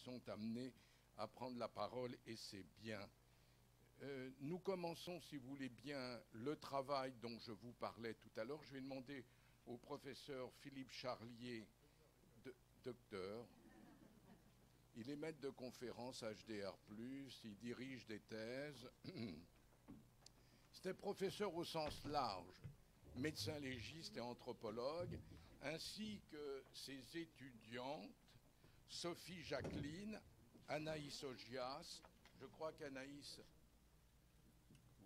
sont amenés à prendre la parole et c'est bien. Nous commençons, si vous voulez bien, le travail dont je vous parlais tout à l'heure. Je vais demander au professeur Philippe Charlier, docteur. Il est maître de conférence HDR+, il dirige des thèses. C'était professeur au sens large, médecin légiste et anthropologue, ainsi que ses étudiantes, Sophie Jacqueline, Anaïs Ogias, je crois qu'Anaïs,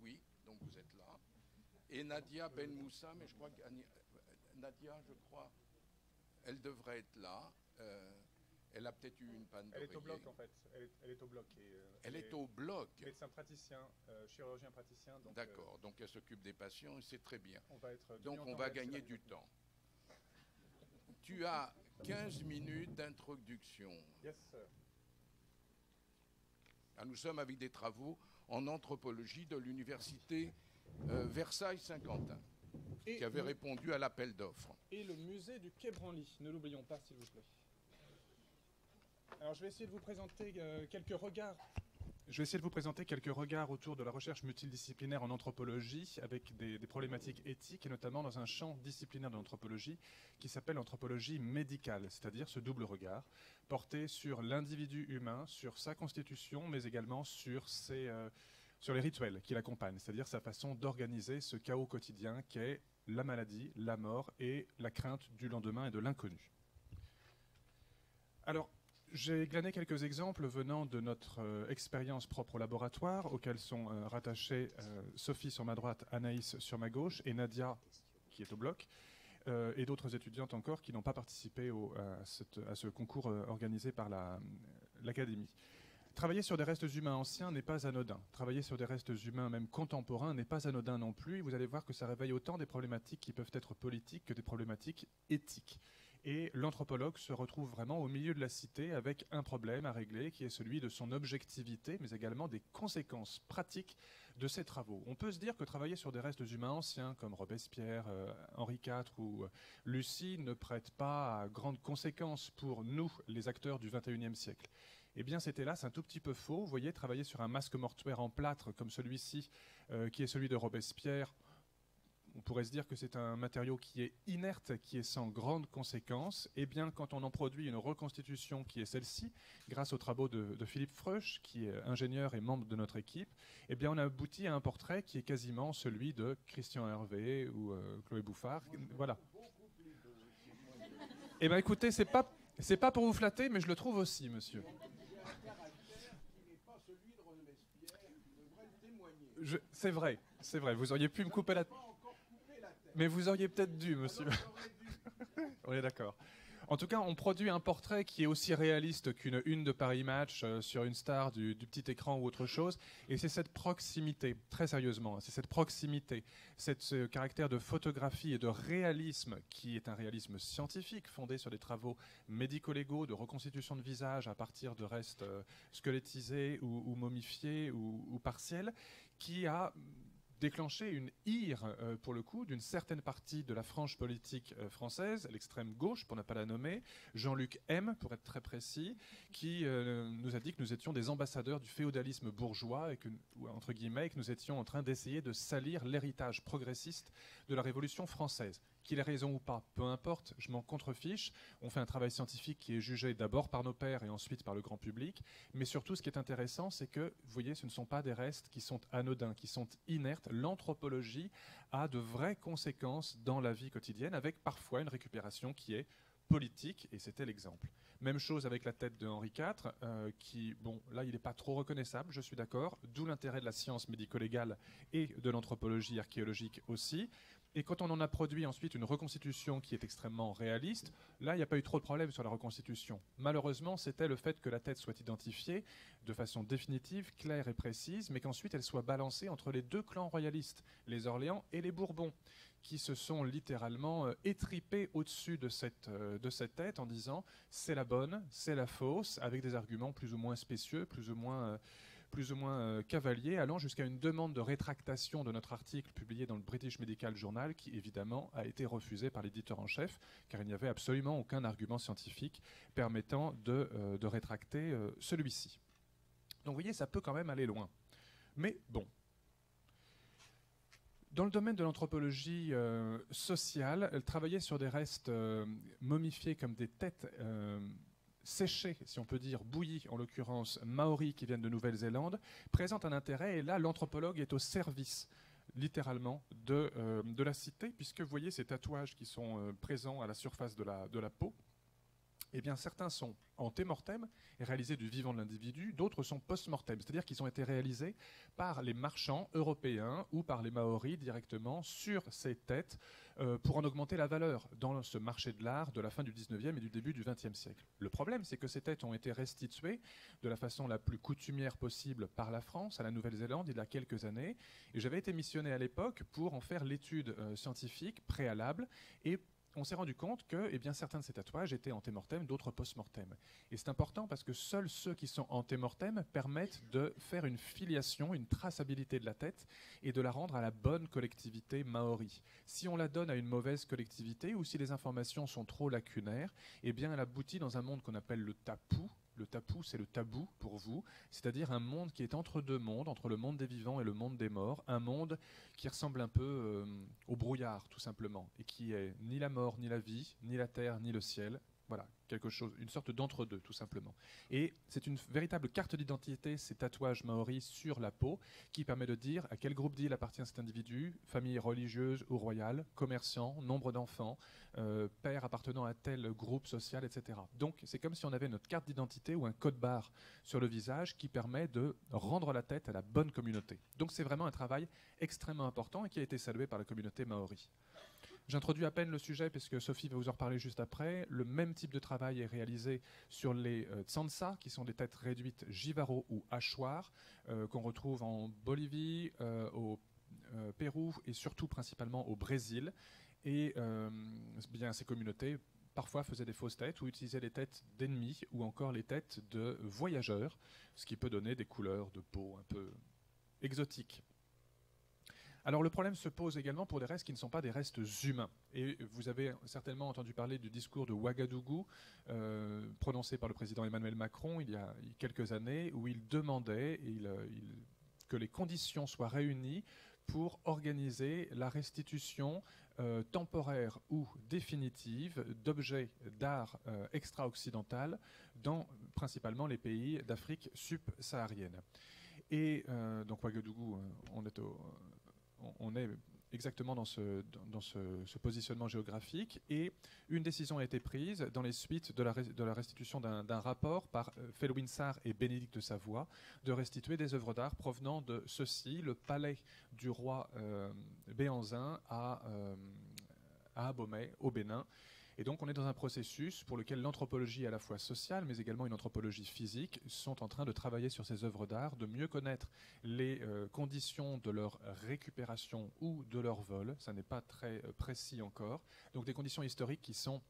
oui, donc vous êtes là, et Nadia Ben Moussa, mais je crois que Nadia, je crois, elle devrait être là. Elle a peut-être eu une panne d'oreiller. Elle est au bloc, en fait. Elle est au bloc. Elle est au bloc. Médecin praticien, chirurgien praticien. D'accord, donc elle s'occupe des patients et c'est très bien. Donc on va gagner du temps. Tu as 15 minutes d'introduction. Yes, sir. Nous sommes avec des travaux en anthropologie de l'université Versailles-Saint-Quentin, qui avait répondu à l'appel d'offres. Et le musée du Quai Branly, ne l'oublions pas, s'il vous plaît. Alors, je vais essayer de vous présenter quelques regards. Je vais essayer de vous présenter quelques regards autour de la recherche multidisciplinaire en anthropologie, avec des problématiques éthiques, et notamment dans un champ disciplinaire de l'anthropologie qui s'appelle l'anthropologie médicale, c'est-à-dire ce double regard porté sur l'individu humain, sur sa constitution, mais également sur les rituels qui l'accompagnent, c'est-à-dire sa façon d'organiser ce chaos quotidien qu'est la maladie, la mort et la crainte du lendemain et de l'inconnu. Alors, j'ai glané quelques exemples venant de notre expérience propre au laboratoire, auxquels sont rattachés Sophie sur ma droite, Anaïs sur ma gauche et Nadia qui est au bloc, et d'autres étudiantes encore qui n'ont pas participé à ce concours organisé par l'Académie. Travailler sur des restes humains anciens n'est pas anodin. Travailler sur des restes humains même contemporains n'est pas anodin non plus. Vous allez voir que ça réveille autant des problématiques qui peuvent être politiques que des problématiques éthiques. Et l'anthropologue se retrouve vraiment au milieu de la cité avec un problème à régler qui est celui de son objectivité, mais également des conséquences pratiques de ses travaux. On peut se dire que travailler sur des restes humains anciens comme Robespierre, Henri IV ou Lucie ne prête pas à grandes conséquences pour nous, les acteurs du XXIe siècle. Eh bien, c'est hélas un tout petit peu faux. Vous voyez, travailler sur un masque mortuaire en plâtre comme celui-ci, qui est celui de Robespierre, on pourrait se dire que c'est un matériau qui est inerte, qui est sans grandes conséquences. Eh bien, quand on en produit une reconstitution qui est celle-ci, grâce aux travaux de Philippe Freuch, qui est ingénieur et membre de notre équipe, eh bien, on a abouti à un portrait qui est quasiment celui de Christian Hervé ou Chloé Bouffard. Voilà. Eh bien, écoutez, c'est pas pour vous flatter, mais je le trouve aussi, monsieur. C'est vrai, vous auriez pu me couper la tête. Mais vous auriez peut-être dû, monsieur. On est d'accord. En tout cas, on produit un portrait qui est aussi réaliste qu'une une de Paris Match sur une star du petit écran ou autre chose. Et c'est cette proximité, très sérieusement, c'est cette proximité, ce caractère de photographie et de réalisme qui est un réalisme scientifique fondé sur des travaux médico-légaux de reconstitution de visage à partir de restes squelettisés ou momifiés ou partiels, qui a déclencher une ire, pour le coup, d'une certaine partie de la frange politique française, l'extrême gauche, pour ne pas la nommer, Jean-Luc M, pour être très précis, qui nous a dit que nous étions des ambassadeurs du féodalisme bourgeois, et que, entre guillemets, que nous étions en train d'essayer de salir l'héritage progressiste de la Révolution française. Qu'il ait raison ou pas, peu importe, je m'en contrefiche. On fait un travail scientifique qui est jugé d'abord par nos pairs et ensuite par le grand public. Mais surtout, ce qui est intéressant, c'est que, vous voyez, ce ne sont pas des restes qui sont anodins, qui sont inertes. L'anthropologie a de vraies conséquences dans la vie quotidienne, avec parfois une récupération qui est politique, et c'était l'exemple. Même chose avec la tête de Henri IV, qui, bon, là, il n'est pas trop reconnaissable, je suis d'accord, d'où l'intérêt de la science médico-légale et de l'anthropologie archéologique aussi. Et quand on en a produit ensuite une reconstitution qui est extrêmement réaliste, là, il n'y a pas eu trop de problèmes sur la reconstitution. Malheureusement, c'était le fait que la tête soit identifiée de façon définitive, claire et précise, mais qu'ensuite elle soit balancée entre les deux clans royalistes, les Orléans et les Bourbons, qui se sont littéralement étripés au-dessus de cette tête en disant c'est la bonne, c'est la fausse, avec des arguments plus ou moins spécieux, plus ou moins plus ou moins cavalier, allant jusqu'à une demande de rétractation de notre article publié dans le British Medical Journal, qui évidemment a été refusé par l'éditeur en chef, car il n'y avait absolument aucun argument scientifique permettant de rétracter celui-ci. Donc vous voyez, ça peut quand même aller loin. Mais bon. Dans le domaine de l'anthropologie sociale, elle travaillait sur des restes momifiés comme des têtes séchées, si on peut dire, bouillies, en l'occurrence maoris qui viennent de Nouvelle-Zélande, présente un intérêt, et là l'anthropologue est au service, littéralement, de la cité, puisque vous voyez ces tatouages qui sont présents à la surface de la peau. Eh bien, certains sont antémortem et réalisés du vivant de l'individu, d'autres sont post-mortem, c'est-à-dire qu'ils ont été réalisés par les marchands européens ou par les Maoris directement sur ces têtes pour en augmenter la valeur dans ce marché de l'art de la fin du 19e et du début du 20e siècle. Le problème, c'est que ces têtes ont été restituées de la façon la plus coutumière possible par la France à la Nouvelle-Zélande il y a quelques années, et j'avais été missionné à l'époque pour en faire l'étude scientifique préalable, et on s'est rendu compte que certains de ces tatouages étaient antémortem, d'autres post-mortem. Et c'est important parce que seuls ceux qui sont antémortem permettent de faire une filiation, une traçabilité de la tête et de la rendre à la bonne collectivité maori. Si on la donne à une mauvaise collectivité ou si les informations sont trop lacunaires, elle aboutit dans un monde qu'on appelle le tapu. Le tapu, c'est le tabou pour vous, c'est-à-dire un monde qui est entre deux mondes, entre le monde des vivants et le monde des morts, un monde qui ressemble un peu au brouillard, tout simplement, et qui est ni la mort, ni la vie, ni la terre, ni le ciel. Voilà, quelque chose, une sorte d'entre-deux, tout simplement. Et c'est une véritable carte d'identité, ces tatouages maoris sur la peau, qui permet de dire à quel groupe d'îles appartient cet individu, famille religieuse ou royale, commerçant, nombre d'enfants, père appartenant à tel groupe social, etc. Donc c'est comme si on avait notre carte d'identité ou un code-barre sur le visage qui permet de rendre la tête à la bonne communauté. Donc c'est vraiment un travail extrêmement important et qui a été salué par la communauté maori. J'introduis à peine le sujet parce que Sophie va vous en reparler juste après. Le même type de travail est réalisé sur les tsansa, qui sont des têtes réduites jivaro ou hachoirs, qu'on retrouve en Bolivie, au Pérou et surtout principalement au Brésil. Et ces communautés parfois faisaient des fausses têtes ou utilisaient les têtes d'ennemis ou encore les têtes de voyageurs, ce qui peut donner des couleurs de peau un peu exotiques. Alors le problème se pose également pour des restes qui ne sont pas des restes humains. Et vous avez certainement entendu parler du discours de Ouagadougou, prononcé par le président Emmanuel Macron il y a quelques années, où il demandait que les conditions soient réunies pour organiser la restitution temporaire ou définitive d'objets d'art extra-occidental dans principalement les pays d'Afrique subsaharienne. Et donc Ouagadougou, on est exactement dans ce positionnement géographique, et une décision a été prise dans les suites de la restitution d'un rapport par Felwine Sarr et Bénédicte de Savoie de restituer des œuvres d'art provenant de ceci, le palais du roi Béhanzin à Abomey, au Bénin. Et donc on est dans un processus pour lequel l'anthropologie à la fois sociale mais également une anthropologie physique sont en train de travailler sur ces œuvres d'art, de mieux connaître les conditions de leur récupération ou de leur vol. Ça n'est pas très précis encore. Donc des conditions historiques qui sont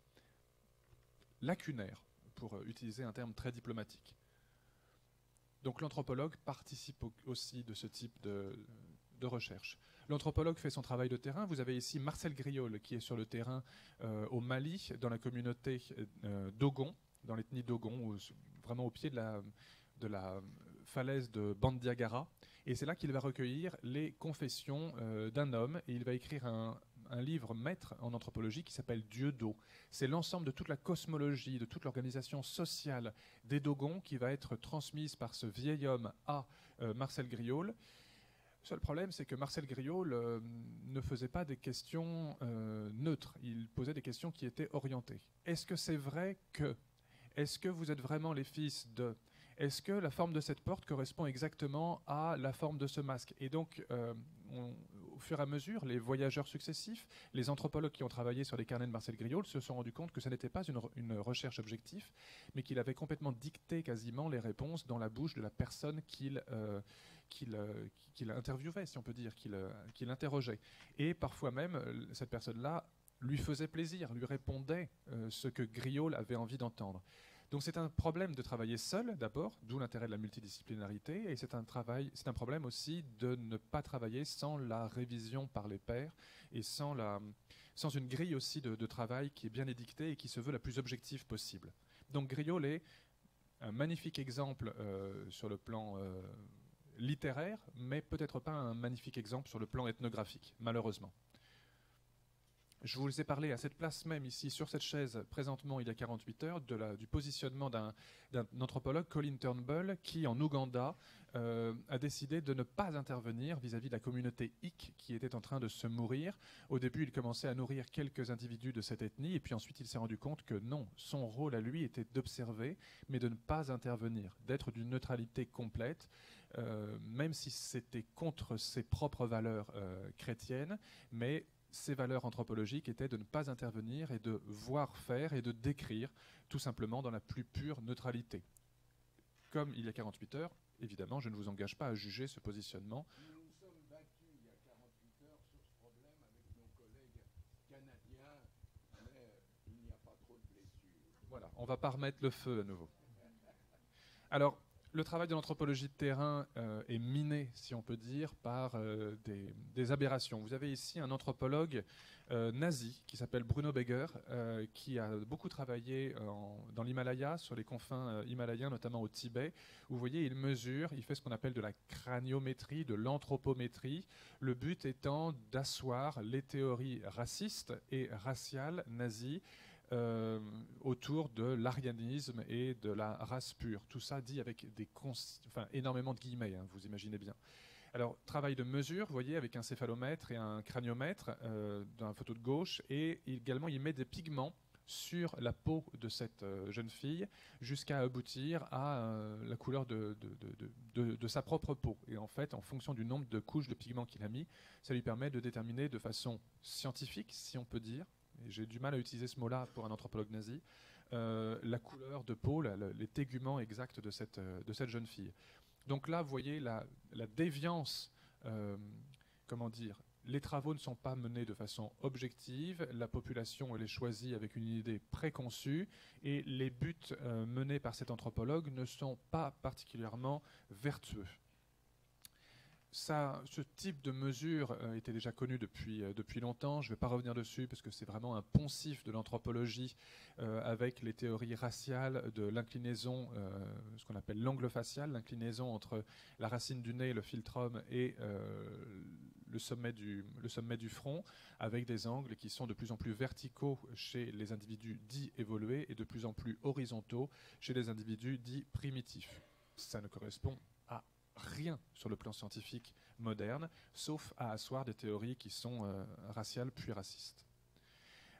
lacunaires, pour utiliser un terme très diplomatique. Donc l'anthropologue participe aussi de ce type de recherche. L'anthropologue fait son travail de terrain. Vous avez ici Marcel Griol qui est sur le terrain au Mali, dans la communauté Dogon, dans l'ethnie Dogon, vraiment au pied de la falaise de Bandiagara. Et c'est là qu'il va recueillir les confessions d'un homme, et il va écrire un livre maître en anthropologie qui s'appelle Dieu d'eau. C'est l'ensemble de toute la cosmologie, de toute l'organisation sociale des Dogons qui va être transmise par ce vieil homme à Marcel Griol. Le seul problème, c'est que Marcel Griol ne faisait pas des questions neutres. Il posait des questions qui étaient orientées. Est-ce que c'est vrai que? Est-ce que vous êtes vraiment les fils de? Est-ce que la forme de cette porte correspond exactement à la forme de ce masque? Et donc, au fur et à mesure, les voyageurs successifs, les anthropologues qui ont travaillé sur les carnets de Marcel Griol se sont rendus compte que ce n'était pas une recherche objective, mais qu'il avait complètement dicté quasiment les réponses dans la bouche de la personne qu'il interviewait, si on peut dire, qu'il interrogeait. Et parfois même, cette personne-là lui faisait plaisir, lui répondait ce que Griol avait envie d'entendre. Donc c'est un problème de travailler seul d'abord, d'où l'intérêt de la multidisciplinarité, et c'est un problème aussi de ne pas travailler sans la révision par les pairs et sans une grille aussi de travail qui est bien édictée et qui se veut la plus objective possible. Donc Griaule est un magnifique exemple sur le plan littéraire, mais peut-être pas un magnifique exemple sur le plan ethnographique, malheureusement. Je vous ai parlé à cette place même, ici, sur cette chaise, présentement, il y a 48 heures, du positionnement d'un anthropologue, Colin Turnbull, qui, en Ouganda, a décidé de ne pas intervenir vis-à-vis de la communauté Ikh qui était en train de se mourir. Au début, il commençait à nourrir quelques individus de cette ethnie, et puis ensuite, il s'est rendu compte que non, son rôle à lui était d'observer, mais de ne pas intervenir, d'être d'une neutralité complète, même si c'était contre ses propres valeurs chrétiennes, mais ces valeurs anthropologiques étaient de ne pas intervenir et de voir faire et de décrire tout simplement dans la plus pure neutralité. Comme il y a 48 heures, évidemment, je ne vous engage pas à juger ce positionnement. Nous nous sommes battus il y a 48 heures sur ce problème avec nos collègues canadiens, mais il n'y a pas trop de blessures. Voilà, on ne va pas remettre le feu à nouveau. Alors, le travail de l'anthropologie de terrain est miné, si on peut dire, par des aberrations. Vous avez ici un anthropologue nazi qui s'appelle Bruno Beger, qui a beaucoup travaillé dans l'Himalaya, sur les confins himalayens, notamment au Tibet. Vous voyez, il mesure, il fait ce qu'on appelle de la craniométrie, de l'anthropométrie, le but étant d'asseoir les théories racistes et raciales nazies autour de l'arianisme et de la race pure. Tout ça dit avec énormément de guillemets, hein, vous imaginez bien. Alors, travail de mesure, vous voyez, avec un céphalomètre et un craniomètre dans la photo de gauche, et également il met des pigments sur la peau de cette jeune fille jusqu'à aboutir à la couleur de sa propre peau. Et en fait, en fonction du nombre de couches de pigments qu'il a mis, ça lui permet de déterminer de façon scientifique, si on peut dire, et j'ai du mal à utiliser ce mot-là pour un anthropologue nazi, la couleur de peau, les téguments exacts de cette jeune fille. Donc là, vous voyez la déviance, comment dire, les travaux ne sont pas menés de façon objective, la population elle est choisie avec une idée préconçue, et les buts menés par cet anthropologue ne sont pas particulièrement vertueux. Ce type de mesure était déjà connu depuis longtemps. Je ne vais pas revenir dessus parce que c'est vraiment un poncif de l'anthropologie avec les théories raciales de l'inclinaison, ce qu'on appelle l'angle facial, l'inclinaison entre la racine du nez, le philtrum et le sommet du front, avec des angles qui sont de plus en plus verticaux chez les individus dits évolués et de plus en plus horizontaux chez les individus dits primitifs. Ça ne correspond à rien sur le plan scientifique moderne, sauf à asseoir des théories qui sont raciales puis racistes.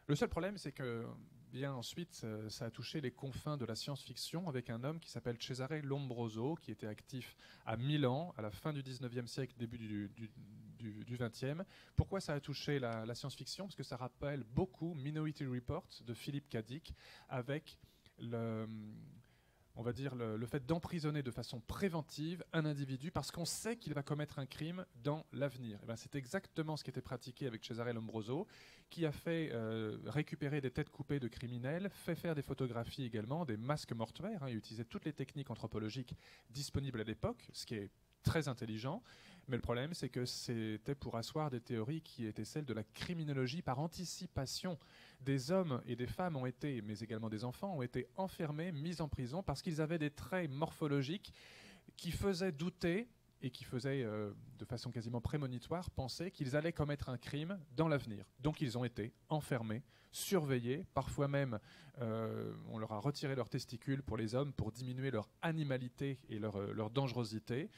Le seul problème, c'est que bien ensuite, ça a touché les confins de la science-fiction avec un homme qui s'appelle Cesare Lombroso, qui était actif à Milan à la fin du 19e siècle, début du 20e. Pourquoi ça a touché la science-fiction? Parce que ça rappelle beaucoup Minority Report de Philip K. Dick, avec on va dire le fait d'emprisonner de façon préventive un individu parce qu'on sait qu'il va commettre un crime dans l'avenir. C'est exactement ce qui était pratiqué avec Cesare Lombroso, qui a fait récupérer des têtes coupées de criminels, fait faire des photographies également, des masques mortuaires. Il utilisait toutes les techniques anthropologiques disponibles à l'époque, ce qui est très intelligent. Mais le problème, c'est que c'était pour asseoir des théories qui étaient celles de la criminologie par anticipation. Des hommes et des femmes ont été, mais également des enfants, ont été enfermés, mis en prison parce qu'ils avaient des traits morphologiques qui faisaient douter et qui faisaient, de façon quasiment prémonitoire, penser qu'ils allaient commettre un crime dans l'avenir. Donc ils ont été enfermés, surveillés, parfois même on leur a retiré leurs testicules pour les hommes pour diminuer leur animalité et leur dangerosité.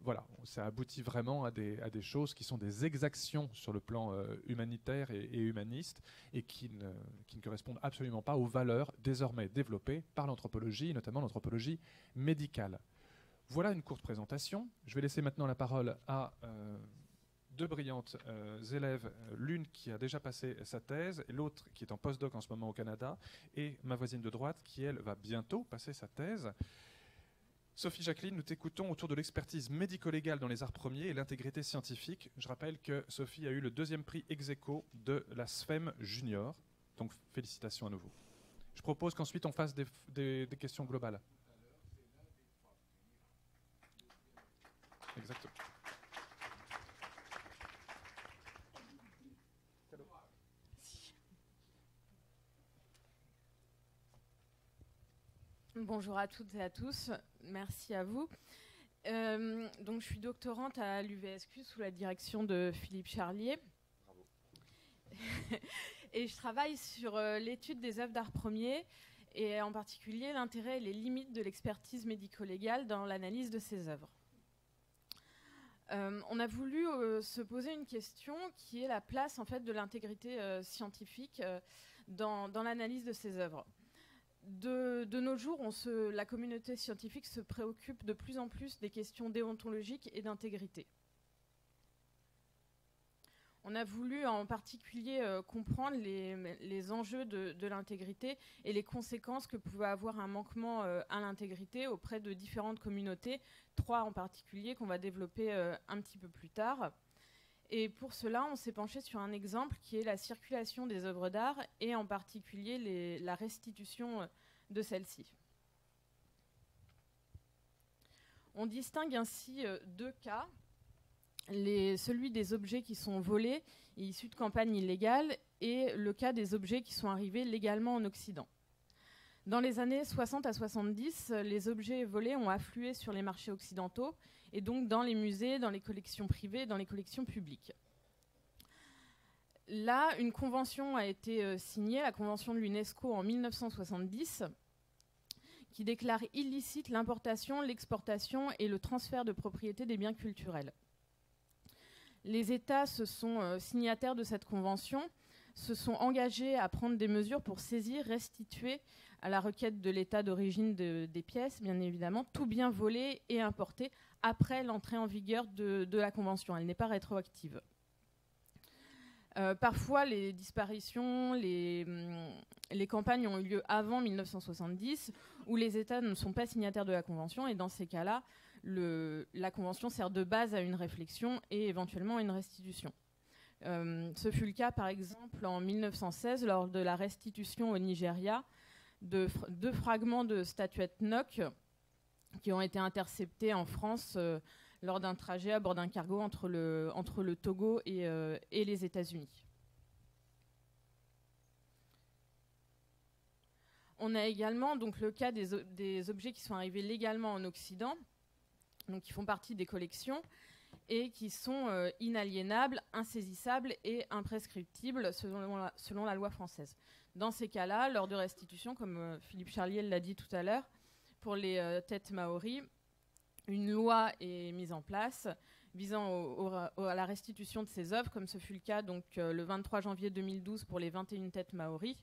Voilà, ça aboutit vraiment à des choses qui sont des exactions sur le plan humanitaire et humaniste et qui ne correspondent absolument pas aux valeurs désormais développées par l'anthropologie, notamment l'anthropologie médicale. Voilà une courte présentation. Je vais laisser maintenant la parole à deux brillantes élèves, l'une qui a déjà passé sa thèse et l'autre qui est en postdoc en ce moment au Canada, et ma voisine de droite qui, elle, va bientôt passer sa thèse. Sophie Jacqueline, nous t'écoutons autour de l'expertise médico-légale dans les arts premiers et l'intégrité scientifique. Je rappelle que Sophie a eu le 2e prix ex aequo de la SFEM Junior. Donc félicitations à nouveau. Je propose qu'ensuite on fasse des questions globales. Exactement. Bonjour à toutes et à tous, merci à vous. Donc, je suis doctorante à l'UVSQ sous la direction de Philippe Charlier. Bravo. Et je travaille sur l'étude des œuvres d'art premier et en particulier l'intérêt et les limites de l'expertise médico-légale dans l'analyse de ces œuvres. On a voulu se poser une question qui est la place en fait, de l'intégrité scientifique dans l'analyse de ces œuvres. De nos jours, la communauté scientifique se préoccupe de plus en plus des questions déontologiques et d'intégrité. On a voulu en particulier comprendre les enjeux de l'intégrité et les conséquences que pouvait avoir un manquement à l'intégrité auprès de différentes communautés, 3 en particulier qu'on va développer un petit peu plus tard. Et pour cela, on s'est penché sur un exemple qui est la circulation des œuvres d'art et en particulier la restitution de celles-ci. On distingue ainsi 2 cas. Celui des objets qui sont volés et issus de campagnes illégales et le cas des objets qui sont arrivés légalement en Occident. Dans les années 60 à 70, les objets volés ont afflué sur les marchés occidentaux et donc dans les musées, dans les collections privées, dans les collections publiques. Là, une convention a été signée, la convention de l'UNESCO en 1970, qui déclare illicite l'importation, l'exportation et le transfert de propriété des biens culturels. Les États se sont signataires de cette convention, se sont engagés à prendre des mesures pour saisir, restituer à la requête de l'État d'origine des pièces, bien évidemment, tout bien volé et importé après l'entrée en vigueur de la convention. Elle n'est pas rétroactive. Parfois, les disparitions, les campagnes ont eu lieu avant 1970, où les États ne sont pas signataires de la convention, et dans ces cas-là, la convention sert de base à une réflexion et éventuellement à une restitution. Ce fut le cas, par exemple, en 1916, lors de la restitution au Nigeria de 2 fragments de statuettes Nock qui ont été interceptés en France lors d'un trajet à bord d'un cargo entre le Togo et les États-Unis. On a également donc, le cas des objets qui sont arrivés légalement en Occident, donc qui font partie des collections et qui sont inaliénables, insaisissables et imprescriptibles selon la loi française. Dans ces cas-là, lors de restitution, comme Philippe Charlier l'a dit tout à l'heure, pour les têtes maoris, une loi est mise en place visant à la restitution de ces œuvres, comme ce fut le cas donc, le 23 janvier 2012 pour les 21 têtes maoris,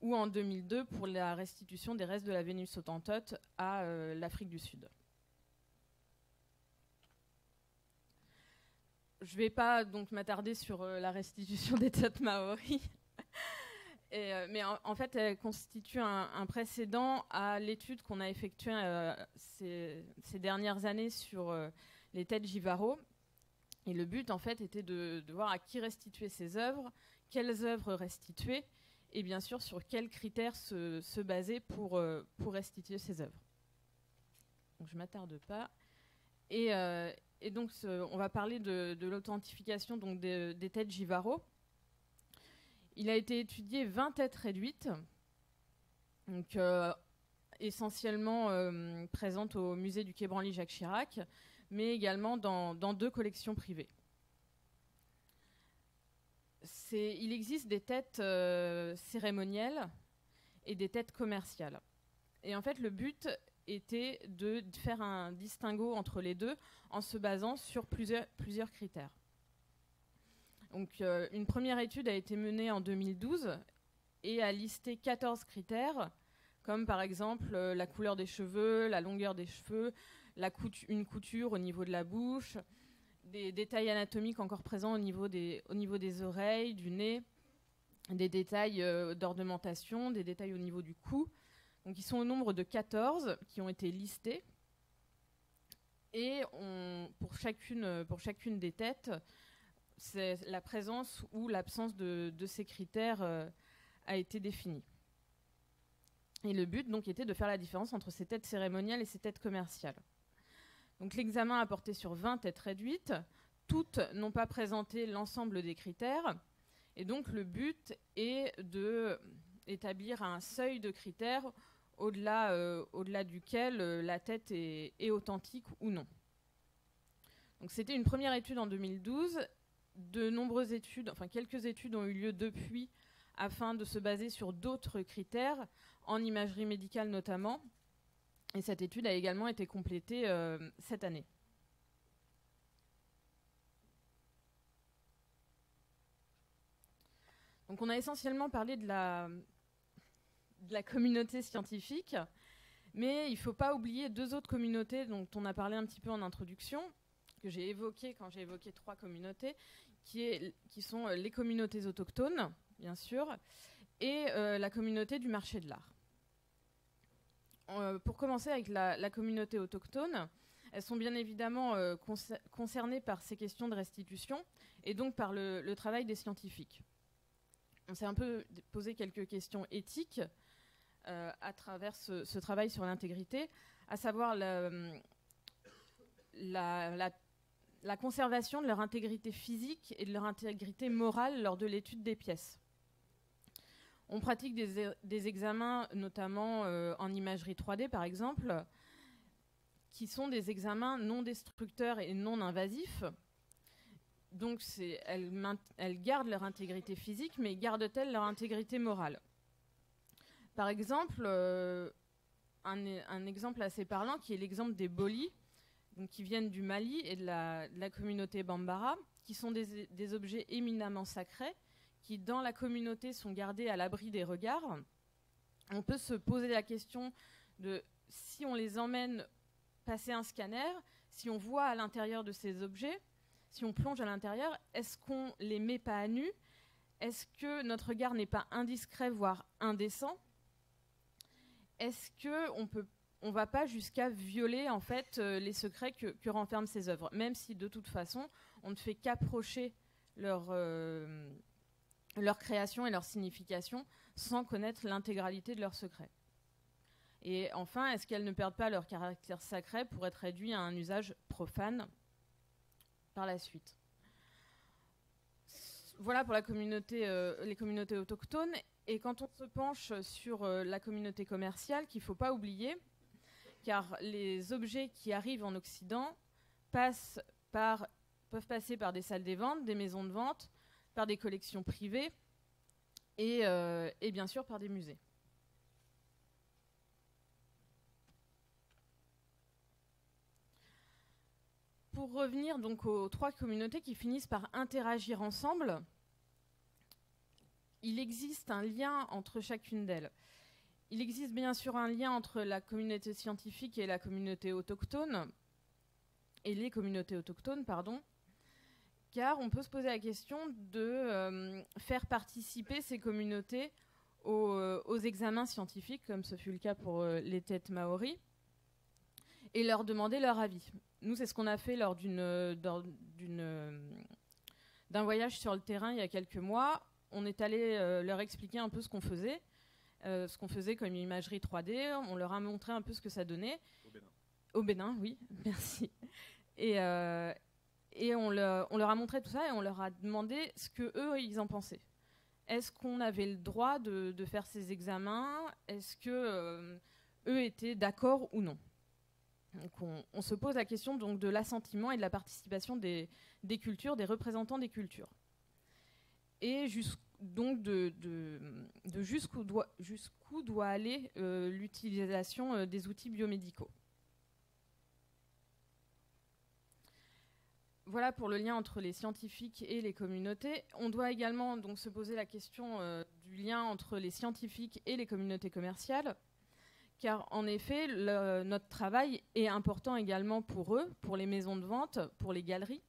ou en 2002 pour la restitution des restes de la Vénus autantote à l'Afrique du Sud. Je ne vais pas donc m'attarder sur la restitution des têtes maoris, mais en fait, elle constitue un précédent à l'étude qu'on a effectuée ces dernières années sur les têtes Jivaro. Et le but, en fait, était de voir à qui restituer ces œuvres, quelles œuvres restituer, et bien sûr, sur quels critères se baser pour restituer ces œuvres. Donc, je ne m'attarde pas. Et donc, on va parler de l'authentification des têtes Jivaro. Il a été étudié 20 têtes réduites, donc, essentiellement présentes au musée du Quai Branly-Jacques Chirac, mais également dans 2 collections privées. Il existe des têtes cérémonielles et des têtes commerciales. Et en fait, le but était de faire un distinguo entre les deux en se basant sur plusieurs critères. Donc, une première étude a été menée en 2012 et a listé 14 critères, comme par exemple la couleur des cheveux, la longueur des cheveux, une couture au niveau de la bouche, des détails anatomiques encore présents au niveau des oreilles, du nez, des détails d'ornementation, des détails au niveau du cou. Donc, ils sont au nombre de 14 qui ont été listés. Et pour chacune des têtes, c'est la présence ou l'absence de ces critères a été définie. Et le but donc était de faire la différence entre ces têtes cérémonielles et ces têtes commerciales. Donc l'examen a porté sur 20 têtes réduites. Toutes n'ont pas présenté l'ensemble des critères. Et donc le but est d'établir un seuil de critères au-delà duquel la tête est authentique ou non. Donc c'était une première étude en 2012. De nombreuses études, enfin quelques études ont eu lieu depuis afin de se baser sur d'autres critères, en imagerie médicale notamment. Et cette étude a également été complétée cette année. Donc on a essentiellement parlé de la communauté scientifique, mais il ne faut pas oublier deux autres communautés dont on a parlé un petit peu en introduction, que j'ai évoquées quand j'ai évoqué 3 communautés, qui sont les communautés autochtones, bien sûr, et la communauté du marché de l'art. Pour commencer avec la communauté autochtone, elles sont bien évidemment concernées par ces questions de restitution et donc par le travail des scientifiques. On s'est un peu posé quelques questions éthiques à travers ce travail sur l'intégrité, à savoir la conservation de leur intégrité physique et de leur intégrité morale lors de l'étude des pièces. On pratique des examens, notamment en imagerie 3D par exemple, qui sont des examens non destructeurs et non invasifs. Donc elles gardent leur intégrité physique, mais gardent-elles leur intégrité morale? Par exemple, un exemple assez parlant qui est l'exemple des bolis, donc qui viennent du Mali et de la communauté Bambara, qui sont des objets éminemment sacrés, qui dans la communauté sont gardés à l'abri des regards. On peut se poser la question de si on les emmène passer un scanner, si on voit à l'intérieur de ces objets, si on plonge à l'intérieur, est-ce qu'on les met pas à nu? Est-ce que notre regard n'est pas indiscret, voire indécent? Est-ce qu'on ne va pas jusqu'à violer en fait les secrets que renferment ces œuvres, même si de toute façon on ne fait qu'approcher leur création et leur signification sans connaître l'intégralité de leurs secrets. Et enfin, est-ce qu'elles ne perdent pas leur caractère sacré pour être réduits à un usage profane par la suite? Voilà pour les communautés autochtones. Et quand on se penche sur la communauté commerciale, qu'il ne faut pas oublier, car les objets qui arrivent en Occident peuvent passer par des salles des ventes, des maisons de vente, par des collections privées et bien sûr par des musées. Pour revenir donc aux 3 communautés qui finissent par interagir ensemble, il existe un lien entre chacune d'elles. Il existe bien sûr un lien entre la communauté scientifique et la communauté autochtone, et les communautés autochtones, pardon, car on peut se poser la question de faire participer ces communautés aux examens scientifiques, comme ce fut le cas pour les têtes maoris, et leur demander leur avis. Nous, c'est ce qu'on a fait lors d'un voyage sur le terrain il y a quelques mois. On est allé leur expliquer un peu ce qu'on faisait comme imagerie 3D. On leur a montré un peu ce que ça donnait. Au Bénin, oui, merci. Et on leur a montré tout ça et on leur a demandé ce qu'eux, ils en pensaient. Est-ce qu'on avait le droit de faire ces examens? Est-ce qu'eux étaient d'accord ou non? Donc on se pose la question donc de l'assentiment et de la participation des cultures, des représentants des cultures. Et donc jusqu'où doit aller l'utilisation des outils biomédicaux. Voilà pour le lien entre les scientifiques et les communautés. On doit également donc se poser la question du lien entre les scientifiques et les communautés commerciales. Car en effet, notre travail est important également pour eux, pour les maisons de vente, pour les galeries,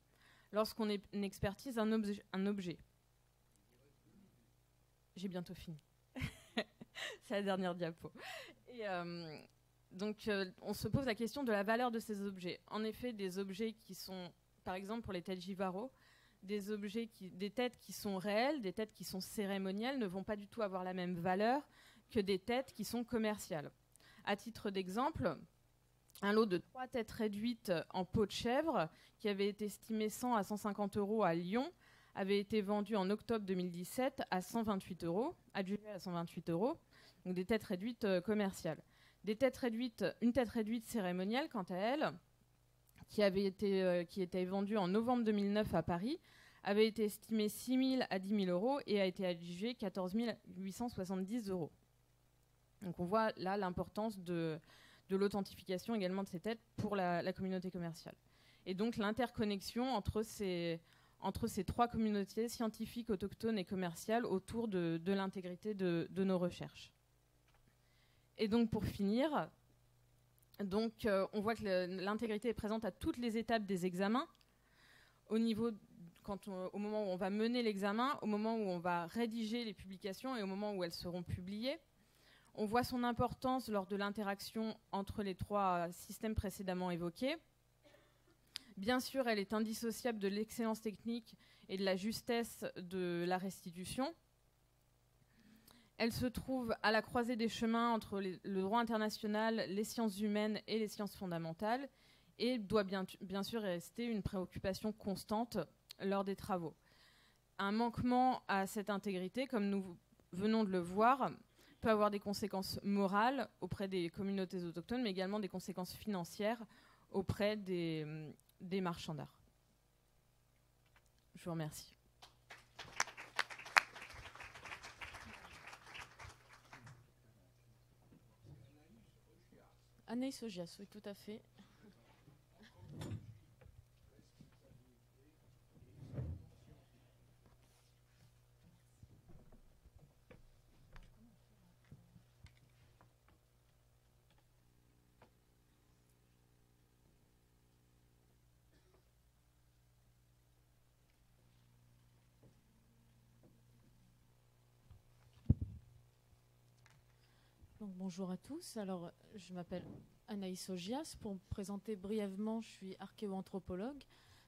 lorsqu'on expertise un objet. J'ai bientôt fini. C'est la dernière diapo. Et, donc, on se pose la question de la valeur de ces objets. En effet, des objets qui sont, par exemple pour les têtes Jivaro, des têtes qui sont réelles, des têtes qui sont cérémonielles ne vont pas du tout avoir la même valeur que des têtes qui sont commerciales. À titre d'exemple, un lot de 3 têtes réduites en peau de chèvre, qui avait été estimé 100 à 150 € à Lyon, avait été vendu en octobre 2017 à 128 €, adjugé à 128 €, donc des têtes réduites commerciales. Une tête réduite cérémonielle, quant à elle, qui était vendue en novembre 2009 à Paris, avait été estimée 6 000 à 10 000 € et a été adjugée 14 870 €. Donc on voit là l'importance de l'authentification également de ces têtes pour la communauté commerciale. Et donc l'interconnexion entre ces 3 communautés scientifiques, autochtones et commerciales autour de l'intégrité de nos recherches. Et donc pour finir, on voit que l'intégrité est présente à toutes les étapes des examens, au moment où on va mener l'examen, au moment où on va rédiger les publications et au moment où elles seront publiées. On voit son importance lors de l'interaction entre les 3 systèmes précédemment évoqués. Bien sûr, elle est indissociable de l'excellence technique et de la justesse de la restitution. Elle se trouve à la croisée des chemins entre le droit international, les sciences humaines et les sciences fondamentales et doit bien sûr rester une préoccupation constante lors des travaux. Un manquement à cette intégrité, comme nous venons de le voir, peut avoir des conséquences morales auprès des communautés autochtones, mais également des conséquences financières auprès des marchands d'art. Je vous remercie. Anaïs Ogias, oui, tout à fait. Donc, bonjour à tous. Alors, je m'appelle Anaïs Ogias. Pour me présenter brièvement, je suis archéoanthropologue,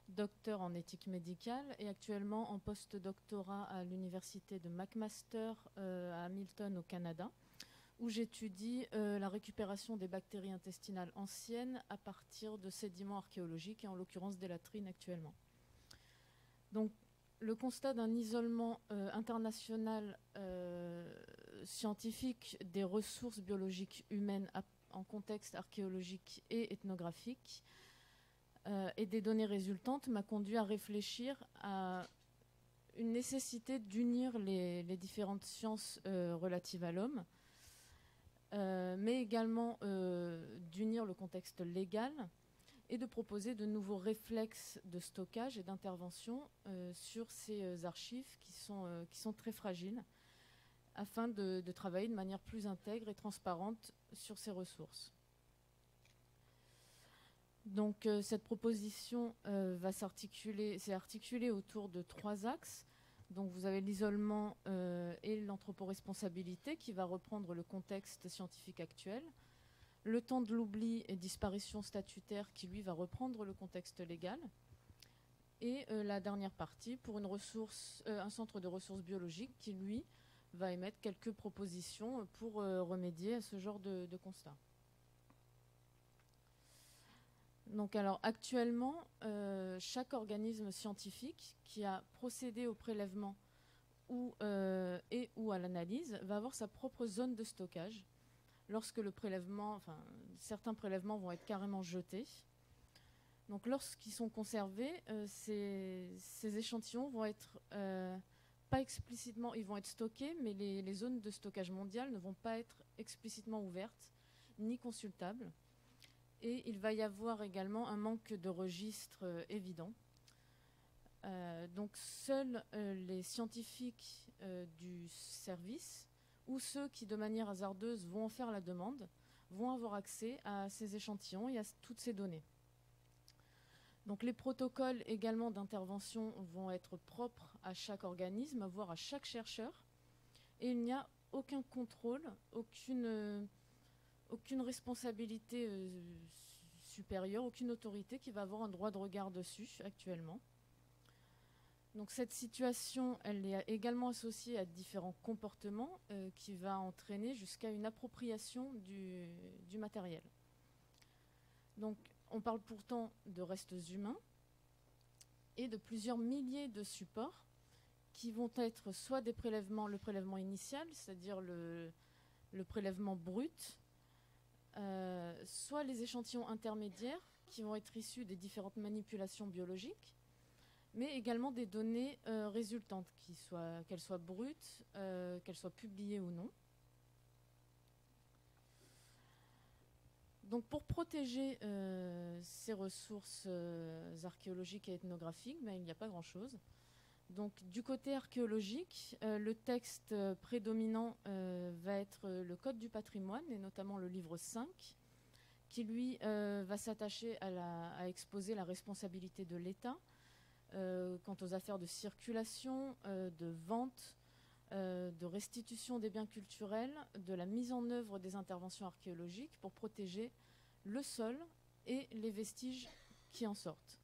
docteur en éthique médicale et actuellement en post-doctorat à l'université de McMaster à Hamilton au Canada, où j'étudie la récupération des bactéries intestinales anciennes à partir de sédiments archéologiques et en l'occurrence des latrines actuellement. Donc, le constat d'un isolement international scientifique des ressources biologiques humaines en contexte archéologique et ethnographique et des données résultantes m'a conduit à réfléchir à une nécessité d'unir les différentes sciences relatives à l'homme, mais également d'unir le contexte légal et de proposer de nouveaux réflexes de stockage et d'intervention sur ces archives qui sont très fragiles, afin de travailler de manière plus intègre et transparente sur ces ressources. Donc cette proposition s'est articulée autour de 3 axes. Donc vous avez l'isolement et l'anthroporesponsabilité qui va reprendre le contexte scientifique actuel. Le temps de l'oubli et disparition statutaire qui, lui, va reprendre le contexte légal. Et la dernière partie pour un centre de ressources biologiques qui, lui, va émettre quelques propositions pour remédier à ce genre de constat. Donc, alors, actuellement, chaque organisme scientifique qui a procédé au prélèvement ou à l'analyse va avoir sa propre zone de stockage. Lorsque certains prélèvements vont être carrément jetés. Donc, lorsqu'ils sont conservés, ces échantillons vont être pas explicitement, ils vont être stockés, mais les zones de stockage mondiales ne vont pas être explicitement ouvertes ni consultables. Et il va y avoir également un manque de registres évident. Donc, seuls les scientifiques du service ou ceux qui, de manière hasardeuse, vont en faire la demande, vont avoir accès à ces échantillons et à toutes ces données. Donc les protocoles également d'intervention vont être propres à chaque organisme, voire à chaque chercheur. Et il n'y a aucun contrôle, aucune responsabilité supérieure, aucune autorité qui va avoir un droit de regard dessus actuellement. Donc cette situation, elle est également associée à différents comportements qui va entraîner jusqu'à une appropriation du matériel. Donc on parle pourtant de restes humains et de plusieurs milliers de supports qui vont être soit le prélèvement initial, c'est-à-dire le prélèvement brut, soit les échantillons intermédiaires qui vont être issus des différentes manipulations biologiques, mais également des données résultantes, qu'elles soient brutes, qu'elles soient publiées ou non. Donc pour protéger ces ressources archéologiques et ethnographiques, il n'y a pas grand-chose. Donc du côté archéologique, le texte prédominant va être le Code du patrimoine, et notamment le livre 5, qui lui va s'attacher à exposer la responsabilité de l'État quant aux affaires de circulation, de vente, de restitution des biens culturels, de la mise en œuvre des interventions archéologiques pour protéger le sol et les vestiges qui en sortent.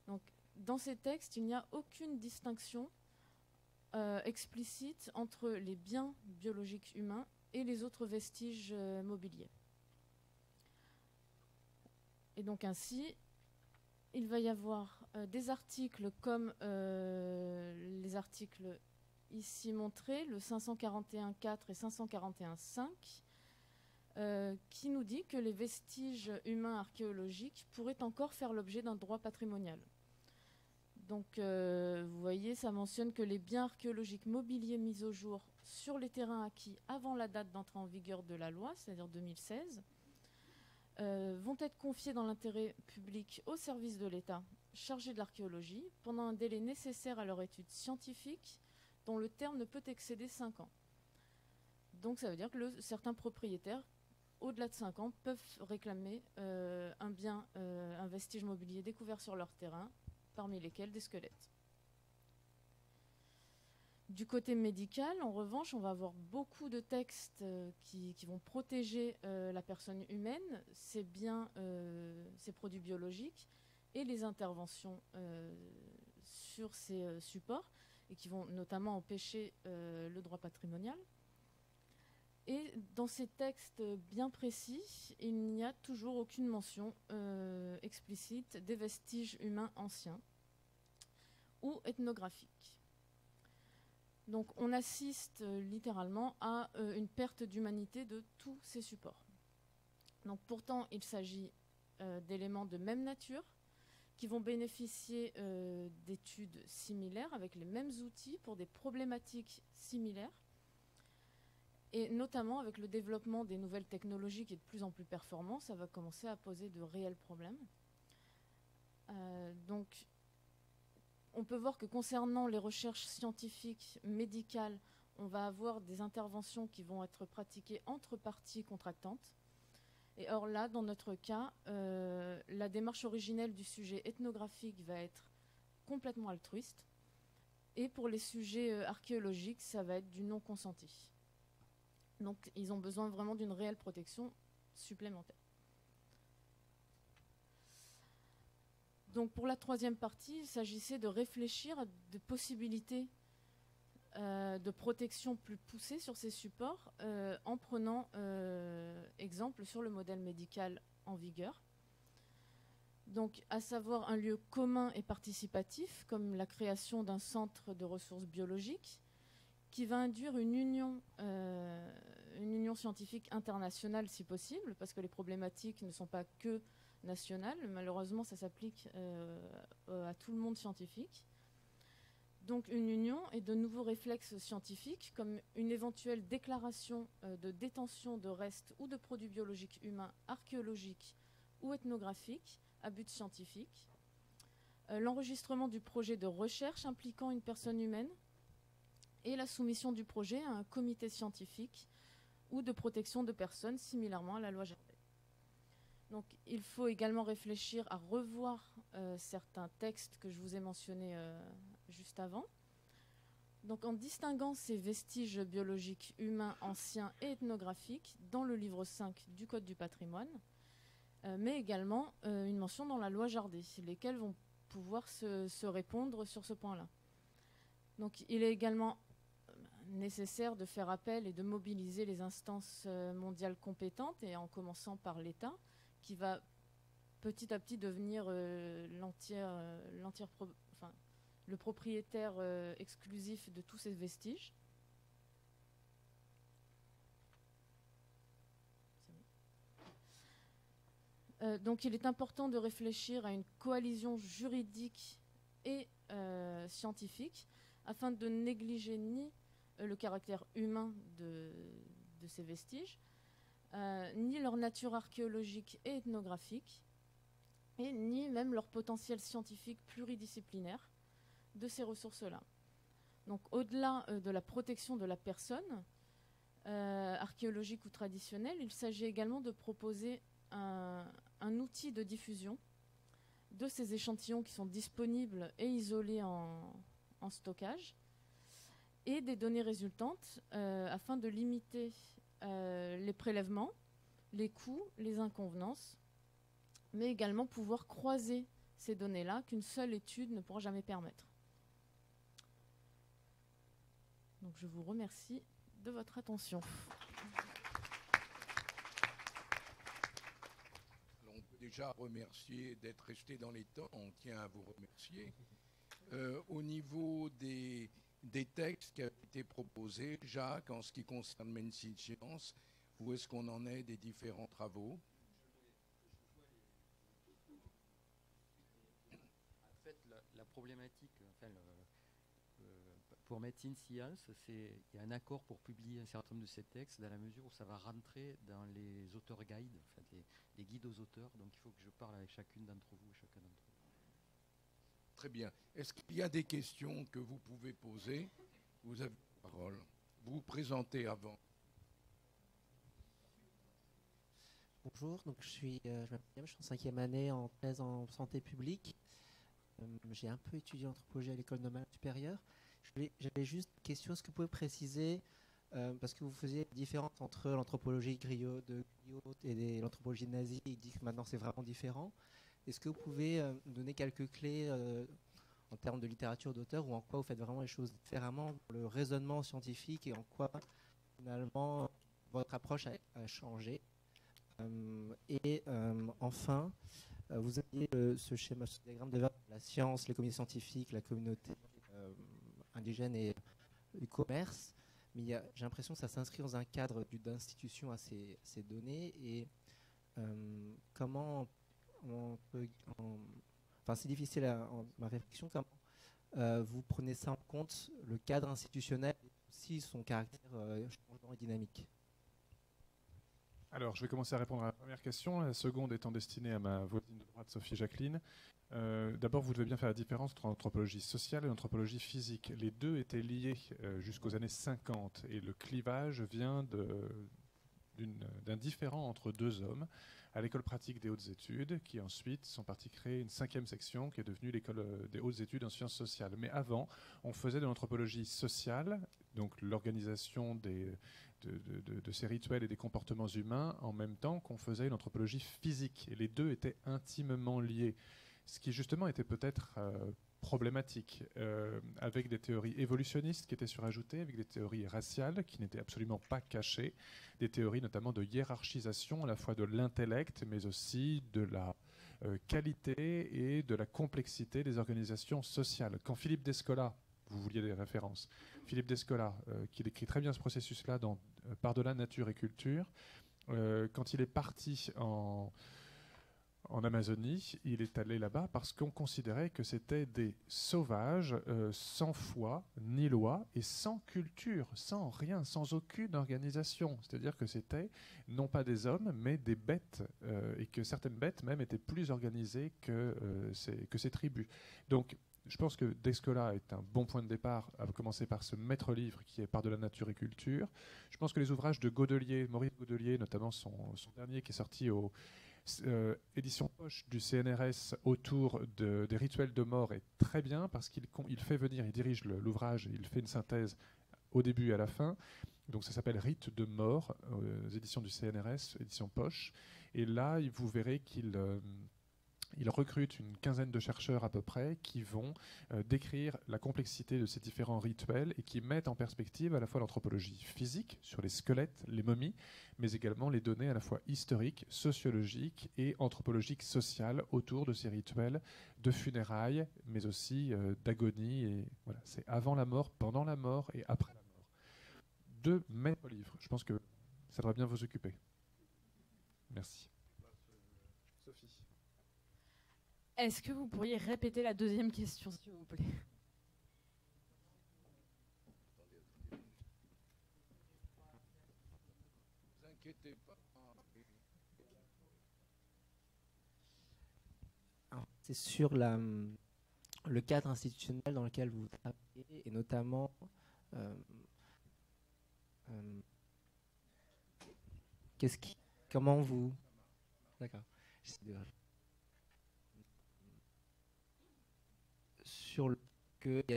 Donc, dans ces textes, il n'y a aucune distinction explicite entre les biens biologiques humains et les autres vestiges mobiliers. Et donc ainsi, il va y avoir des articles comme les articles ici montrés, le 541.4 et 541.5, qui nous dit que les vestiges humains archéologiques pourraient encore faire l'objet d'un droit patrimonial. Donc vous voyez, ça mentionne que les biens archéologiques mobiliers mis au jour sur les terrains acquis avant la date d'entrée en vigueur de la loi, c'est-à-dire 2016, vont être confiés dans l'intérêt public au service de l'État chargé de l'archéologie pendant un délai nécessaire à leur étude scientifique dont le terme ne peut excéder 5 ans. Donc ça veut dire que certains propriétaires, au-delà de 5 ans, peuvent réclamer un vestige mobilier découvert sur leur terrain, parmi lesquels des squelettes. Du côté médical, en revanche, on va avoir beaucoup de textes qui vont protéger la personne humaine, ses biens, ses produits biologiques et les interventions sur ces supports, et qui vont notamment empêcher le droit patrimonial. Et dans ces textes bien précis, il n'y a toujours aucune mention explicite des vestiges humains anciens ou ethnographiques. Donc on assiste littéralement à une perte d'humanité de tous ces supports. Donc pourtant, il s'agit d'éléments de même nature qui vont bénéficier d'études similaires avec les mêmes outils pour des problématiques similaires, et notamment avec le développement des nouvelles technologies qui est de plus en plus performant, ça va commencer à poser de réels problèmes. Donc on peut voir que concernant les recherches scientifiques, médicales, on va avoir des interventions qui vont être pratiquées entre parties contractantes. Et or là, dans notre cas, la démarche originelle du sujet ethnographique va être complètement altruiste. Et pour les sujets archéologiques, ça va être du non consenti. Donc ils ont besoin vraiment d'une réelle protection supplémentaire. Donc pour la troisième partie, il s'agissait de réfléchir à des possibilités de protection plus poussée sur ces supports en prenant exemple sur le modèle médical en vigueur. Donc à savoir un lieu commun et participatif comme la création d'un centre de ressources biologiques qui va induire une union scientifique internationale si possible, parce que les problématiques ne sont pas que nationales. Malheureusement, ça s'applique à tout le monde scientifique. Donc une union et de nouveaux réflexes scientifiques, comme une éventuelle déclaration de détention de restes ou de produits biologiques humains, archéologiques ou ethnographiques à but scientifique, l'enregistrement du projet de recherche impliquant une personne humaine, et la soumission du projet à un comité scientifique ou de protection de personnes, similairement à la loi Jardin. Donc il faut également réfléchir à revoir certains textes que je vous ai mentionnés juste avant. Donc en distinguant ces vestiges biologiques humains anciens et ethnographiques dans le livre 5 du Code du patrimoine, mais également une mention dans la loi Jardin, lesquelles vont pouvoir se répondre sur ce point-là. Donc il est également nécessaire de faire appel et de mobiliser les instances mondiales compétentes, et en commençant par l'État, qui va petit à petit devenir le propriétaire exclusif de tous ces vestiges. Donc il est important de réfléchir à une coalition juridique et scientifique afin de négliger ni le caractère humain de ces vestiges, ni leur nature archéologique et ethnographique, et ni même leur potentiel scientifique pluridisciplinaire de ces ressources-là. Donc au-delà de la protection de la personne, archéologique ou traditionnelle, il s'agit également de proposer un outil de diffusion de ces échantillons qui sont disponibles et isolés en stockage, et des données résultantes afin de limiter les prélèvements, les coûts, les inconvenances, mais également pouvoir croiser ces données-là qu'une seule étude ne pourra jamais permettre. Donc je vous remercie de votre attention. On peut déjà remercier d'être resté dans les temps, on tient à vous remercier. Au niveau des textes qui ont été proposés, Jacques, en ce qui concerne Médecine Sciences, où est-ce qu'on en est des différents travaux? En fait, la problématique, pour Médecine Sciences, il y a un accord pour publier un certain nombre de ces textes dans la mesure où ça va rentrer dans les auteurs guides, en fait, les guides aux auteurs. Donc il faut que je parle avec chacune d'entre vous et chacun d'entre vous. Très bien. Est-ce qu'il y a des questions que vous pouvez poser? Vous avez la parole. Vous vous présentez avant. Bonjour, donc je m'appelle Guillaume, je suis en 5e année en thèse en santé publique. J'ai un peu étudié l'anthropologie à l'école normale supérieure. J'avais juste une question, est-ce que vous pouvez préciser, parce que vous faisiez la différence entre l'anthropologie Griot et l'anthropologie nazie, il dit que maintenant c'est vraiment différent. Est-ce que vous pouvez nous donner quelques clés en termes de littérature d'auteur, ou en quoi vous faites vraiment les choses différemment pour le raisonnement scientifique, et en quoi finalement votre approche a changé? Enfin, vous aviez ce schéma, ce diagramme de la science, les communautés scientifiques, la communauté indigène et le commerce, mais j'ai l'impression que ça s'inscrit dans un cadre d'institution à ces données, et comment on peut... Enfin, c'est difficile ma réflexion, comment vous prenez ça en compte, le cadre institutionnel, et aussi son caractère changeant et dynamique? Alors, je vais commencer à répondre à la première question, la seconde étant destinée à ma voisine de droite, Sophie Jacqueline. D'abord, vous devez bien faire la différence entre l'anthropologie sociale et l'anthropologie physique. Les deux étaient liés jusqu'aux années 50, et le clivage vient d'un différend entre deux hommes à l'école pratique des hautes études, qui ensuite sont partis créer une 5e section qui est devenue l'école des hautes études en sciences sociales. Mais avant, on faisait de l'anthropologie sociale, donc l'organisation de ces rituels et des comportements humains, en même temps qu'on faisait une anthropologie physique. Et les deux étaient intimement liés. Ce qui justement était peut-être problématique, avec des théories évolutionnistes qui étaient surajoutées, avec des théories raciales qui n'étaient absolument pas cachées, des théories notamment de hiérarchisation à la fois de l'intellect, mais aussi de la qualité et de la complexité des organisations sociales. Quand Philippe Descola, vous vouliez des références, Philippe Descola, qui décrit très bien ce processus-là dans Par-delà nature et culture, quand il est parti en Amazonie, il est allé là-bas parce qu'on considérait que c'était des sauvages sans foi ni loi et sans culture, sans rien, sans aucune organisation. C'est-à-dire que c'était non pas des hommes, mais des bêtes, et que certaines bêtes même étaient plus organisées que ces tribus. Donc, je pense que Descola est un bon point de départ, à commencer par ce maître-livre qui est Par-delà nature et culture. Je pense que les ouvrages de Godelier, Maurice Godelier, notamment son dernier qui est sorti aux édition poche du CNRS autour des rituels de mort, est très bien parce qu'il fait venir, il dirige l'ouvrage, il fait une synthèse au début et à la fin. Donc ça s'appelle Rites de mort, aux éditions du CNRS, édition poche. Et là, vous verrez qu'il Il recrute une quinzaine de chercheurs à peu près qui vont décrire la complexité de ces différents rituels et qui mettent en perspective à la fois l'anthropologie physique sur les squelettes, les momies, mais également les données à la fois historiques, sociologiques et anthropologiques sociales autour de ces rituels de funérailles, mais aussi d'agonie. Et voilà, c'est avant la mort, pendant la mort et après la mort. 2 maîtres livres. Je pense que ça devrait bien vous occuper. Merci. Sophie. Est-ce que vous pourriez répéter la deuxième question, s'il vous plaît? Ne vous inquiétez pas. C'est sur le cadre institutionnel dans lequel vous travaillez, et notamment comment vous... D'accord. Sur le que il y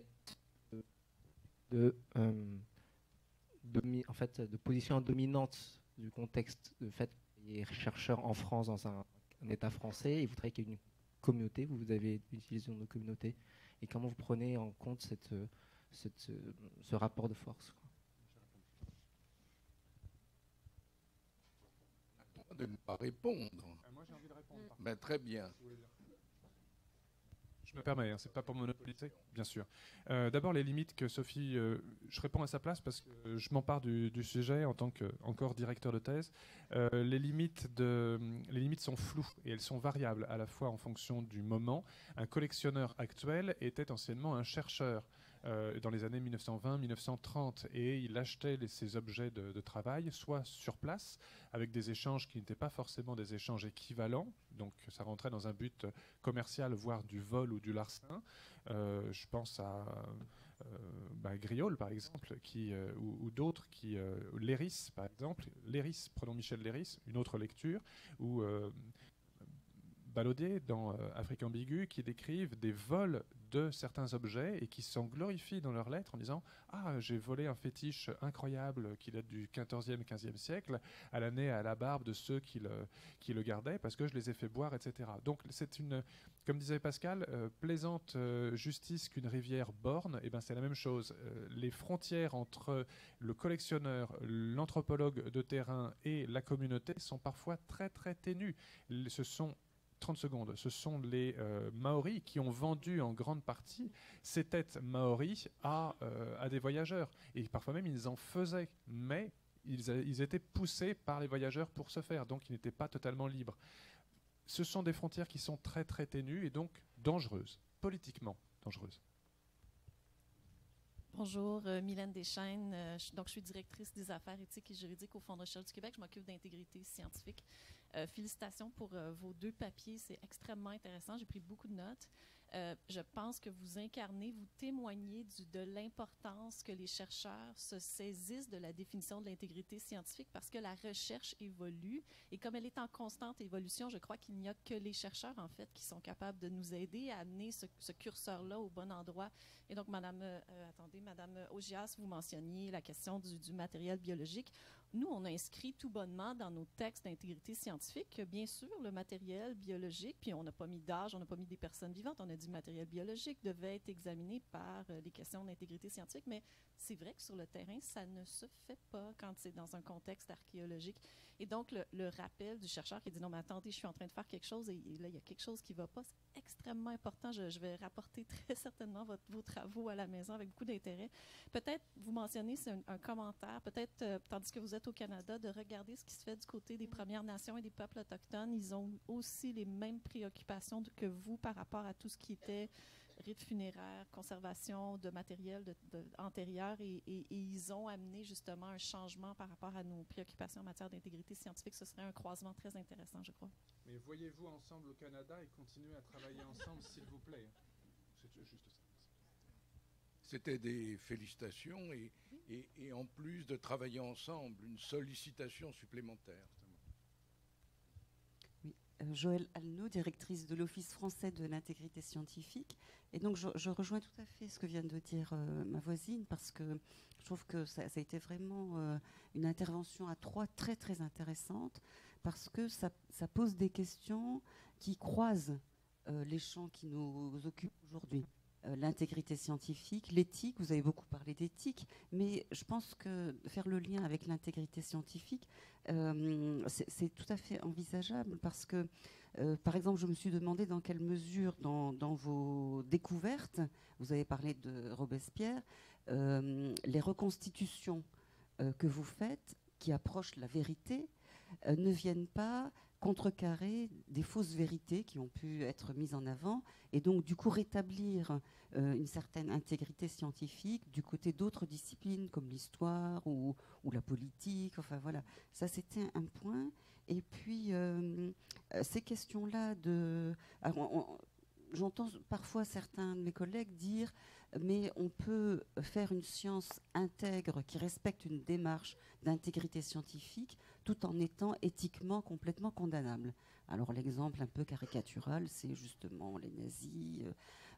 a en fait, de position dominante du contexte, de fait qu'il y ait chercheurs en France dans un État français, et vous travaillez avec une communauté, vous avez utilisé une communauté, et comment vous prenez en compte ce rapport de force, quoi. De ne pas répondre. Moi, j'ai envie de répondre. Ben, très bien. Je me permets, hein, c'est pas pour monopoliser, bien sûr. D'abord, les limites que Sophie... je réponds à sa place parce que je m'empare du sujet en tant que encore directeur de thèse. Les limites sont floues et elles sont variables à la fois en fonction du moment. Un collectionneur actuel était anciennement un chercheur dans les années 1920-1930 et il achetait ses objets de travail soit sur place avec des échanges qui n'étaient pas forcément des échanges équivalents, donc ça rentrait dans un but commercial, voire du vol ou du larcin. Je pense à Griaule par exemple, ou d'autres, Léris par exemple, prenons Michel Léris, une autre lecture, ou Balaudet dans Afrique ambiguë, qui décrivent des vols de certains objets et qui s'en glorifient dans leurs lettres en disant « Ah, j'ai volé un fétiche incroyable qui date du XIVe, XVe siècle, à la nez, à la barbe de ceux qui le gardaient parce que je les ai fait boire, etc. » Donc c'est une, comme disait Pascal, plaisante justice qu'une rivière borne, et ben c'est la même chose. Les frontières entre le collectionneur, l'anthropologue de terrain et la communauté sont parfois très très ténues. Ce sont 30 secondes. Ce sont les Maoris qui ont vendu en grande partie ces têtes Maoris à des voyageurs. Et parfois même, ils en faisaient, mais ils étaient poussés par les voyageurs pour ce faire, donc ils n'étaient pas totalement libres. Ce sont des frontières qui sont très très ténues et donc dangereuses, politiquement dangereuses. Bonjour, Mylène Deschênes. Je suis directrice des affaires éthiques et juridiques au Fonds de recherche du Québec. Je m'occupe d'intégrité scientifique. Félicitations pour vos 2 papiers. C'est extrêmement intéressant. J'ai pris beaucoup de notes. Je pense que vous incarnez, vous témoignez de l'importance que les chercheurs se saisissent de la définition de l'intégrité scientifique parce que la recherche évolue et comme elle est en constante évolution, je crois qu'il n'y a que les chercheurs, en fait, qui sont capables de nous aider à amener ce curseur-là au bon endroit. Et donc, Madame Augias, vous mentionniez la question du matériel biologique. Nous, on a inscrit tout bonnement dans nos textes d'intégrité scientifique que, bien sûr, le matériel biologique, puis on n'a pas mis d'âge, on n'a pas mis des personnes vivantes, on a dit matériel biologique devait être examiné par les questions d'intégrité scientifique, mais c'est vrai que sur le terrain, ça ne se fait pas quand c'est dans un contexte archéologique. Et donc, le rappel du chercheur qui dit « Non, mais attendez, je suis en train de faire quelque chose et là, il y a quelque chose qui ne va pas », c'est extrêmement important. Je vais rapporter très certainement vos travaux à la maison avec beaucoup d'intérêt. Peut-être, vous mentionnez, c'est un commentaire, peut-être, tandis que vous êtes au Canada, de regarder ce qui se fait du côté des Premières Nations et des peuples autochtones. Ils ont aussi les mêmes préoccupations que vous par rapport à tout ce qui était rites funéraires, conservation de matériel antérieur et ils ont amené justement un changement par rapport à nos préoccupations en matière d'intégrité scientifique. Ce serait un croisement très intéressant, je crois. Mais voyez-vous ensemble au Canada et continuez à travailler ensemble, s'il vous plaît. C'est juste ça. C'était des félicitations et en plus de travailler ensemble, une sollicitation supplémentaire. Oui, Joëlle Alneau, directrice de l'Office français de l'intégrité scientifique. Et donc je rejoins tout à fait ce que vient de dire ma voisine parce que je trouve que ça a été vraiment une intervention à 3 très très intéressante parce que ça pose des questions qui croisent les champs qui nous occupent aujourd'hui. L'intégrité scientifique, l'éthique, vous avez beaucoup parlé d'éthique, mais je pense que faire le lien avec l'intégrité scientifique, c'est tout à fait envisageable parce que, par exemple, je me suis demandé dans quelle mesure, dans vos découvertes, vous avez parlé de Robespierre, les reconstitutions que vous faites, qui approchent la vérité, ne viennent pas contrecarrer des fausses vérités qui ont pu être mises en avant et donc du coup rétablir une certaine intégrité scientifique du côté d'autres disciplines comme l'histoire ou la politique. Enfin voilà, ça c'était un point. Et puis ces questions-là de... J'entends parfois certains de mes collègues dire mais on peut faire une science intègre qui respecte une démarche d'intégrité scientifique tout en étant éthiquement complètement condamnable. Alors l'exemple un peu caricatural, c'est justement les nazis.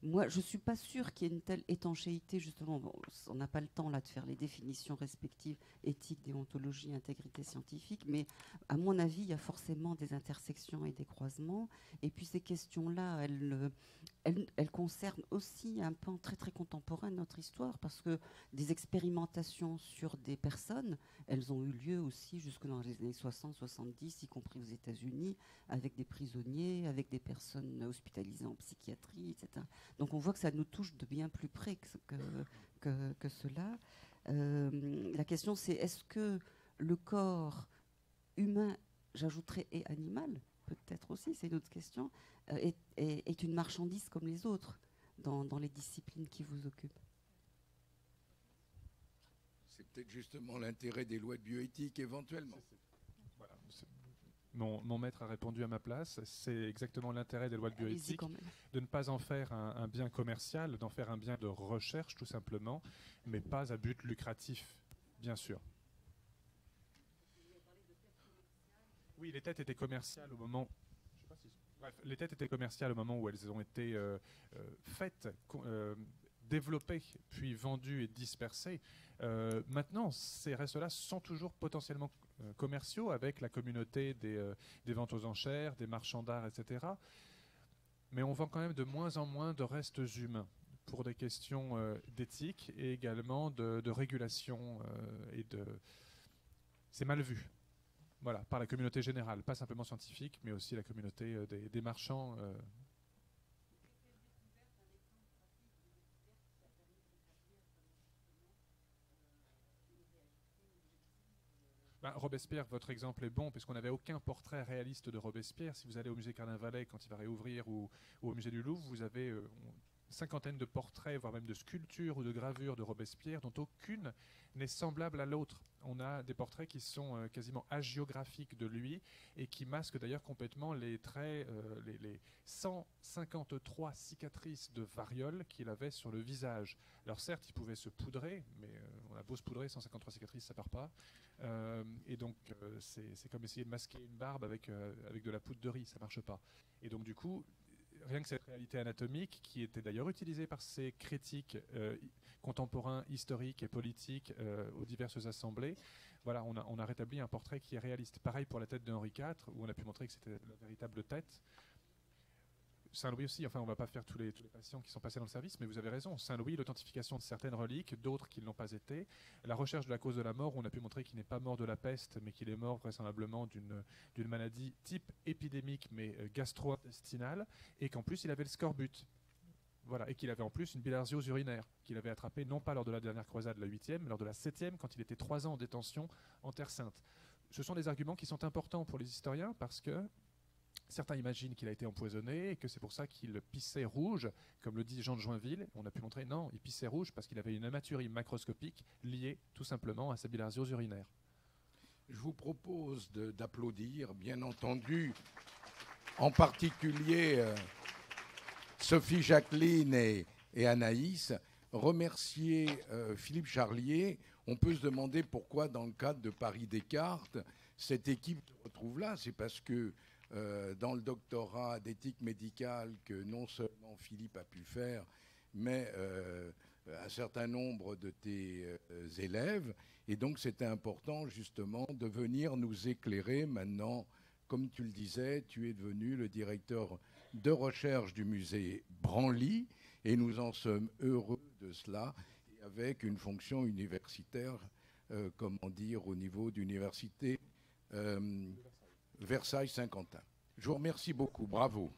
Moi, je ne suis pas sûre qu'il y ait une telle étanchéité, justement. Bon, on n'a pas le temps là de faire les définitions respectives, éthique, déontologie, intégrité scientifique, mais à mon avis, il y a forcément des intersections et des croisements. Et puis ces questions-là, elles concernent aussi un pan très très contemporain de notre histoire, parce que des expérimentations sur des personnes, elles ont eu lieu aussi jusque dans les années 60-70, y compris aux États-Unis, avec des prisonniers, avec des personnes hospitalisées en psychiatrie, etc. Donc on voit que ça nous touche de bien plus près que cela. La question c'est, est-ce que le corps humain, j'ajouterais, et animal, peut-être aussi, c'est une autre question, est une marchandise comme les autres dans les disciplines qui vous occupent? C'est peut-être justement l'intérêt des lois de bioéthique éventuellement. Voilà. Mon maître a répondu à ma place. C'est exactement l'intérêt des lois de bioéthique, de ne pas en faire un bien commercial, d'en faire un bien de recherche tout simplement, mais pas à but lucratif, bien sûr. Oui, les têtes étaient commerciales au moment... Bref, les têtes étaient commerciales au moment où elles ont été faites, développées, puis vendues et dispersées. Maintenant, ces restes-là sont toujours potentiellement commerciaux avec la communauté des ventes aux enchères, des marchands d'art, etc. Mais on vend quand même de moins en moins de restes humains pour des questions d'éthique et également de régulation c'est mal vu. Voilà, par la communauté générale, pas simplement scientifique, mais aussi la communauté des marchands. Robespierre, votre exemple est bon, puisqu'on n'avait aucun portrait réaliste de Robespierre. Si vous allez au musée Carnavalet, quand il va réouvrir, ou au musée du Louvre, vous avez une cinquantaine de portraits, voire même de sculptures ou de gravures de Robespierre, dont aucune n'est semblable à l'autre. On a des portraits qui sont quasiment hagiographiques de lui et qui masquent d'ailleurs complètement les traits, les 153 cicatrices de variole qu'il avait sur le visage. Alors certes, il pouvait se poudrer, mais on a beau se poudrer, 153 cicatrices, ça part pas. Et donc c'est comme essayer de masquer une barbe avec de la poudre de riz, ça marche pas. Et donc du coup, rien que cette réalité anatomique, qui était d'ailleurs utilisée par ces critiques contemporains, historiques et politiques aux diverses assemblées, voilà, on a rétabli un portrait qui est réaliste. Pareil pour la tête de Henri IV, où on a pu montrer que c'était la véritable tête. Saint-Louis aussi, enfin on ne va pas faire tous les patients qui sont passés dans le service, mais vous avez raison. Saint-Louis, l'authentification de certaines reliques, d'autres qui ne l'ont pas été. La recherche de la cause de la mort, où on a pu montrer qu'il n'est pas mort de la peste, mais qu'il est mort vraisemblablement d'une maladie type épidémique, mais gastro-intestinale, et qu'en plus il avait le scorbut. Voilà, et qu'il avait en plus une bilharziose urinaire, qu'il avait attrapée non pas lors de la dernière croisade, la 8e, mais lors de la 7e, quand il était 3 ans en détention en Terre Sainte. Ce sont des arguments qui sont importants pour les historiens, parce que certains imaginent qu'il a été empoisonné et que c'est pour ça qu'il pissait rouge, comme le dit Jean de Joinville. On a pu montrer, non, il pissait rouge parce qu'il avait une hématurie macroscopique liée tout simplement à sa bilharziose urinaire. Je vous propose d'applaudir, bien entendu, en particulier Sophie Jacqueline et Anaïs, remercier Philippe Charlier. On peut se demander pourquoi, dans le cadre de Paris Descartes, cette équipe se retrouve là. C'est parce que dans le doctorat d'éthique médicale que non seulement Philippe a pu faire, mais un certain nombre de tes élèves. Et donc c'était important justement de venir nous éclairer maintenant comme tu le disais, tu es devenu le directeur de recherche du musée Branly, et nous en sommes heureux de cela, et avec une fonction universitaire, comment dire, au niveau d'université Versailles-Saint-Quentin. Je vous remercie beaucoup, bravo.